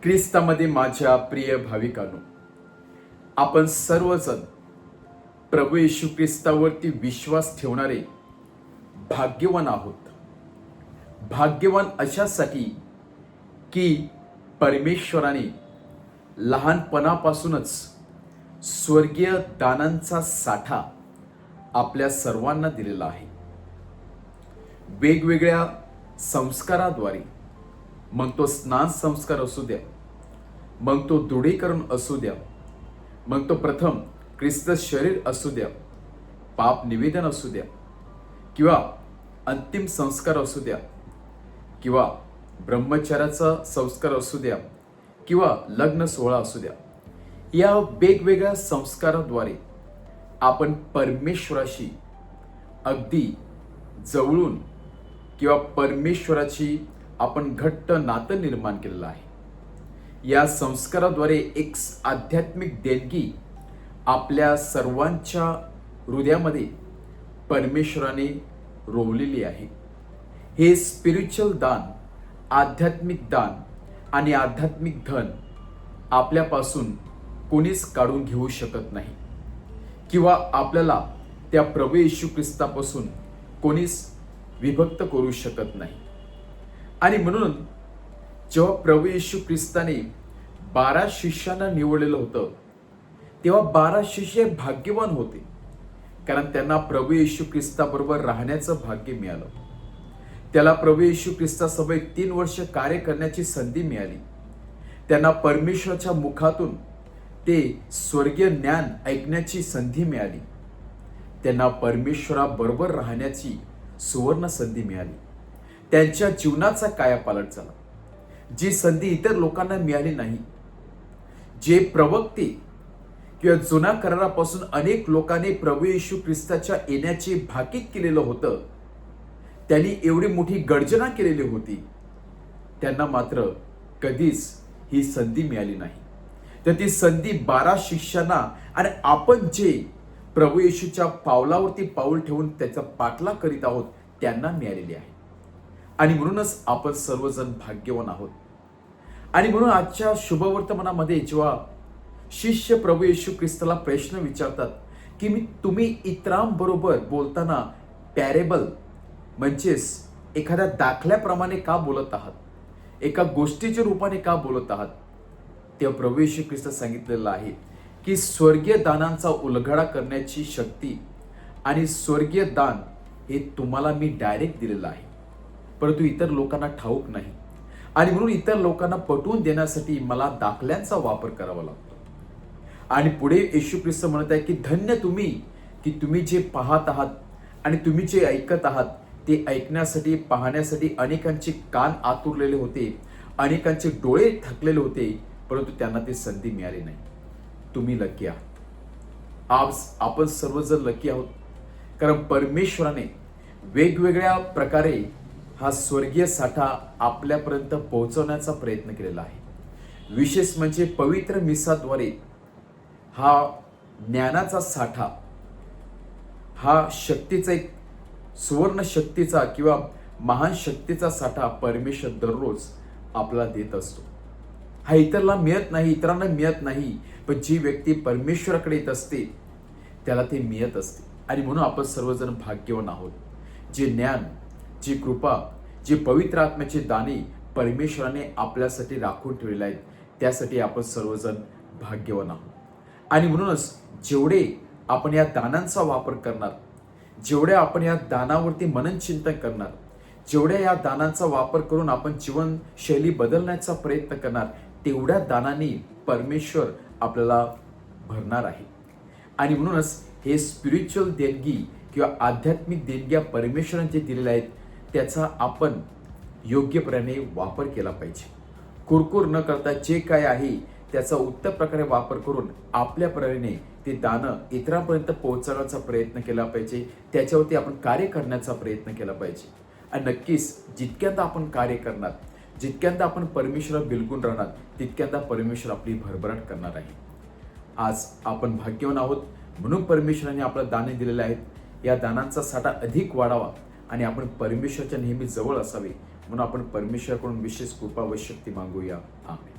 ख्रिस्तामध्ये माझ्या प्रिय भाविकांनो, आपण सर्वजण प्रभू येशू ख्रिस्तावरती विश्वास ठेवणारे भाग्यवान आहोत. भाग्यवान अशासाठी की परमेश्वराने लहानपणापासूनच स्वर्गीय दानांचा साठा आपल्या सर्वांना दिलेला आहे. वेगवेगळ्या संस्काराद्वारे, मग तो स्नान संस्कार असू द्या, मग तो दृढीकरण असू द्या, मग तो प्रथम ख्रिस्त शरीर असू द्या, पाप निवेदन असू द्या, किंवा अंतिम संस्कार असू द्या, किंवा ब्रह्मचर्याचा संस्कार असू द्या, किंवा लग्न सोहळा असू द्या, या वेगवेगळ्या संस्काराद्वारे आपण परमेश्वराशी अगदी जवळून किंवा परमेश्वराची आपण घट्ट नातं निर्माण केलेलं आहे. या संस्काराद्वारे एक आध्यात्मिक देणगी आपल्या सर्वांच्या हृदयामध्ये परमेश्वराने रोवलेली आहे. हे स्पिरिच्युअल दान, आध्यात्मिक दान आणि आध्यात्मिक धन आपल्यापासून कोणीच काढून घेऊ शकत नाही, किंवा आपल्याला त्या प्रभू येशू ख्रिस्तापासून कोणीच विभक्त करू शकत नाही. आणि म्हणून जेव्हा प्रभू येशू ख्रिस्ताने 12 शिष्यांना निवडलेलं होतं, तेव्हा 12 शिष्य भाग्यवान होते, कारण त्यांना प्रभू येशू ख्रिस्ताबरोबर राहण्याचं भाग्य मिळालं. त्याला प्रभू येशू ख्रिस्तासोबत 3 वर्ष कार्य करण्याची संधी मिळाली. त्यांना परमेश्वराच्या मुखातून ते स्वर्गीय ज्ञान ऐकण्याची संधी मिळाली. त्यांना परमेश्वराबरोबर राहण्याची सुवर्ण संधी मिळाली. त्यांच्या जीवनाचा कायापालट झाला, जी संधी इतर लोकांना मिळाली नाही. जे प्रवक्ते किंवा जुन्या करारापासून अनेक लोकांनी प्रभू येशू ख्रिस्ताच्या येण्याचे भाकीत केलेलं होतं, त्यांनी एवढी मोठी गर्जना केलेली होती, त्यांना मात्र कधीच ही संधी मिळाली नाही. तर ती संधी 12 शिष्यांना आणि आपण जे प्रभू येशूच्या पावलावरती पाऊल ठेवून त्याचा पाठलाग करीत आहोत त्यांना मिळालेली आहे. आणि म्हणूनच आपण सर्वजण भाग्यवान आहोत. आणि म्हणून आजच्या शुभवर्तमानामध्ये जेव्हा शिष्य प्रभू येशू ख्रिस्ताला प्रश्न विचारतात की तुम्ही इतरांबरोबर बोलताना पॅरेबल म्हणजेच एखाद्या दाखल्याप्रमाणे का बोलत आहात, एका गोष्टीच्या रूपाने का बोलत आहात, तेव्हा प्रभू येशू ख्रिस्त सांगितलेलं आहे की स्वर्गीय दानांचा उलगडा करण्याची शक्ती आणि स्वर्गीय दान हे तुम्हाला मी डायरेक्ट दिलेलं आहे, परंतु इतर लोकांना ठाऊक नाही. आणि म्हणून इतर लोकांना पटवून देण्यासाठी मला दाखल्यांचा वापर करावा लागतो. आणि पुढे येशू ख्रिस्त म्हणत आहे की धन्य तुम्ही की तुम्ही जे पाहत आहात आणि तुम्ही जे ऐकत आहात ते ऐकण्यासाठी, पाहण्यासाठी अनेकांचे कान आतुरलेले होते, अनेकांचे डोळे थकलेले होते, परंतु त्यांना ती संधी मिळाली नाही. तुम्ही लकी आहात. आज आपण सर्वजण लकी आहोत, कारण परमेश्वराने वेगवेगळ्या प्रकारे हा स्वर्गीय साठा आपल्यापर्यंत पोहोचवण्याचा प्रयत्न केलेला आहे. विशेष म्हणजे पवित्र मिसाद्वारे हा ज्ञानाचा साठा, हा शक्तीचा एक सुवर्ण शक्तीचा किंवा महान शक्तीचा साठा परमेश्वर दररोज आपल्याला देत असतो. हा इतरांना मिळत नाही, पण जी व्यक्ती परमेश्वराकडे येत असते त्याला ते मिळत असते. आणि म्हणून आपण सर्वजण भाग्यवान आहोत. जे ज्ञान, जी कृपा, जी पवित्र आत्म्याची दाने परमेश्वराने आपल्यासाठी राखून ठेवलेले आहेत, त्यासाठी आपण सर्वजण भाग्यवान आहोत. आणि म्हणूनच जेवढे आपण या दानांचा वापर करणार, जेवढे आपण या दानावरती मननचिंतन करणार, जेवढ्या या दानांचा वापर करून आपण जीवनशैली बदलण्याचा प्रयत्न करणार, तेवढ्या दानांनी परमेश्वर आपल्याला भरणार आहे. आणि म्हणूनच हे स्पिरिच्युअल देणगी किंवा आध्यात्मिक देणग्या परमेश्वराने जे दिलेल्या आहेत त्याचा आपण योग्यपणे वापर केला पाहिजे. कुरकुर न करता जे काय आहे त्याचा उत्तम प्रकारे वापर करून आपल्याप्रमाणे ते दानं इतरांपर्यंत पोहोचवण्याचा प्रयत्न केला पाहिजे. त्याच्यावरती आपण कार्य करण्याचा प्रयत्न केला पाहिजे. आणि नक्कीच जितक्यांदा आपण कार्य करणार, जितक्यांदा आपण परमेश्वराला बिलगून राहणार, तितक्यांदा परमेश्वर आपली भरभराट करणार आहे. आज आपण भाग्यवान आहोत, म्हणून परमेश्वराने आपल्याला दाने दिलेले आहेत. या दानांचा साठा अधिक वाढावा आणि आपण परमेश्वराच्या नेहमी जवळ असावे, म्हणून आपण परमेश्वराकडून विशेष कृपा व शक्ती मागूया. आमेन.